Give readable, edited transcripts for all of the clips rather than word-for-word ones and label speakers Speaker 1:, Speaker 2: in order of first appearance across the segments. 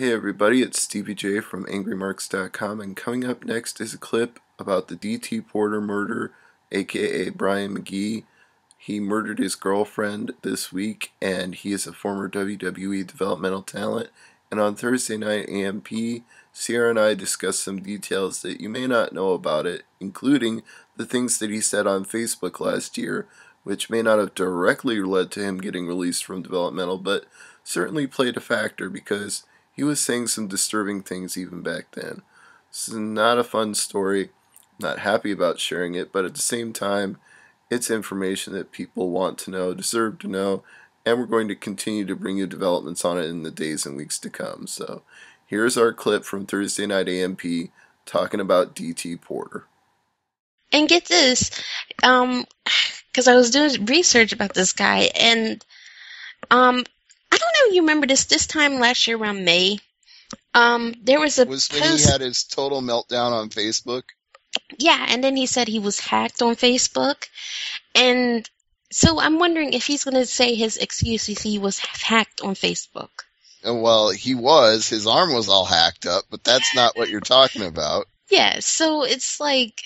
Speaker 1: Hey everybody, it's Stevie J from AngryMarks.com, and coming up next is a clip about the D.T. Porter murder, aka Brian McGhee. He murdered his girlfriend this week, and he is a former WWE developmental talent. And on Thursday night AMP, Sierra and I discussed some details that you may not know about it, including the things that he said on Facebook last year, which may not have directly led to him getting released from developmental, but certainly played a factor because he was saying some disturbing things even back then. This is not a fun story. I'm not happy about sharing it, but at the same time, it's information that people want to know, deserve to know, and we're going to continue to bring you developments on it in the days and weeks to come. So here's our clip from Thursday Night AMP talking about D.T. Porter.
Speaker 2: And get this, because I was doing research about this guy, and I don't know if you remember this time last year around May. There was a
Speaker 3: Was
Speaker 2: post.
Speaker 3: when he had his total meltdown on Facebook?
Speaker 2: Yeah, and then he said he was hacked on Facebook. And so I'm wondering if he's going to say his excuse if he was hacked on Facebook.
Speaker 3: Well, he was. His arm was all hacked up, but that's not what you're talking about.
Speaker 2: Yeah, so it's like,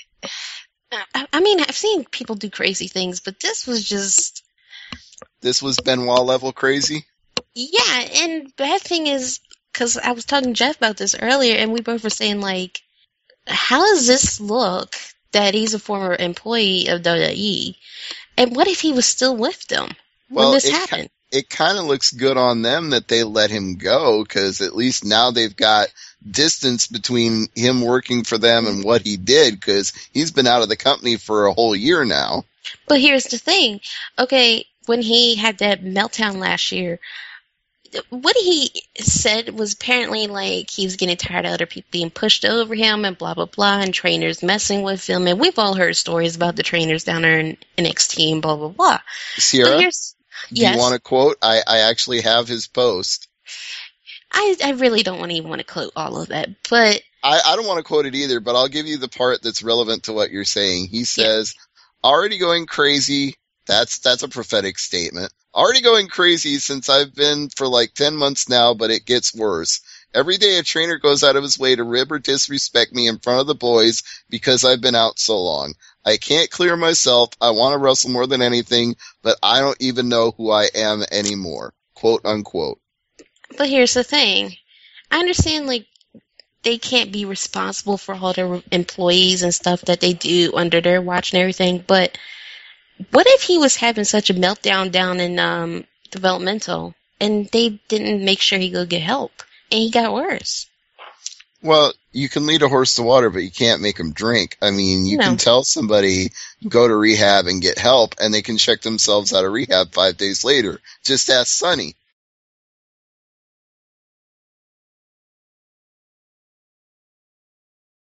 Speaker 2: I mean, I've seen people do crazy things, but this was just...
Speaker 3: This was Benoit level crazy?
Speaker 2: Yeah, and bad thing is, because I was talking to Jeff about this earlier, and we both were saying, like, how does this look that he's a former employee of WWE? And what if he was still with them when this happened?
Speaker 3: It kind of looks good on them that they let him go, because at least now they've got distance between him working for them and what he did, because he's been out of the company for a whole year now.
Speaker 2: But here's the thing. Okay, when he had that meltdown last year, what he said was apparently like he was getting tired of other people being pushed over him and blah, blah, blah, and trainers messing with him. And we've all heard stories about the trainers down there in NXT and blah, blah, blah.
Speaker 3: Sierra, do
Speaker 2: yes.
Speaker 3: you want to quote? I actually have his post.
Speaker 2: I really don't even want to quote all of that, but...
Speaker 3: I don't want to quote it either, but I'll give you the part that's relevant to what you're saying. He says, already going crazy. That's a prophetic statement. Already going crazy since I've been for like 10 months now, but it gets worse. Every day a trainer goes out of his way to rib or disrespect me in front of the boys because I've been out so long. I can't clear myself. I want to wrestle more than anything, but I don't even know who I am anymore. Quote unquote.
Speaker 2: But here's the thing. I understand, like, they can't be responsible for all their employees and stuff that they do under their watch and everything, but what if he was having such a meltdown down in developmental and they didn't make sure he go get help and he got worse?
Speaker 3: Well, you can lead a horse to water, but you can't make him drink. I mean, you can tell somebody, go to rehab and get help, and they can check themselves out of rehab 5 days later. Just ask Sonny.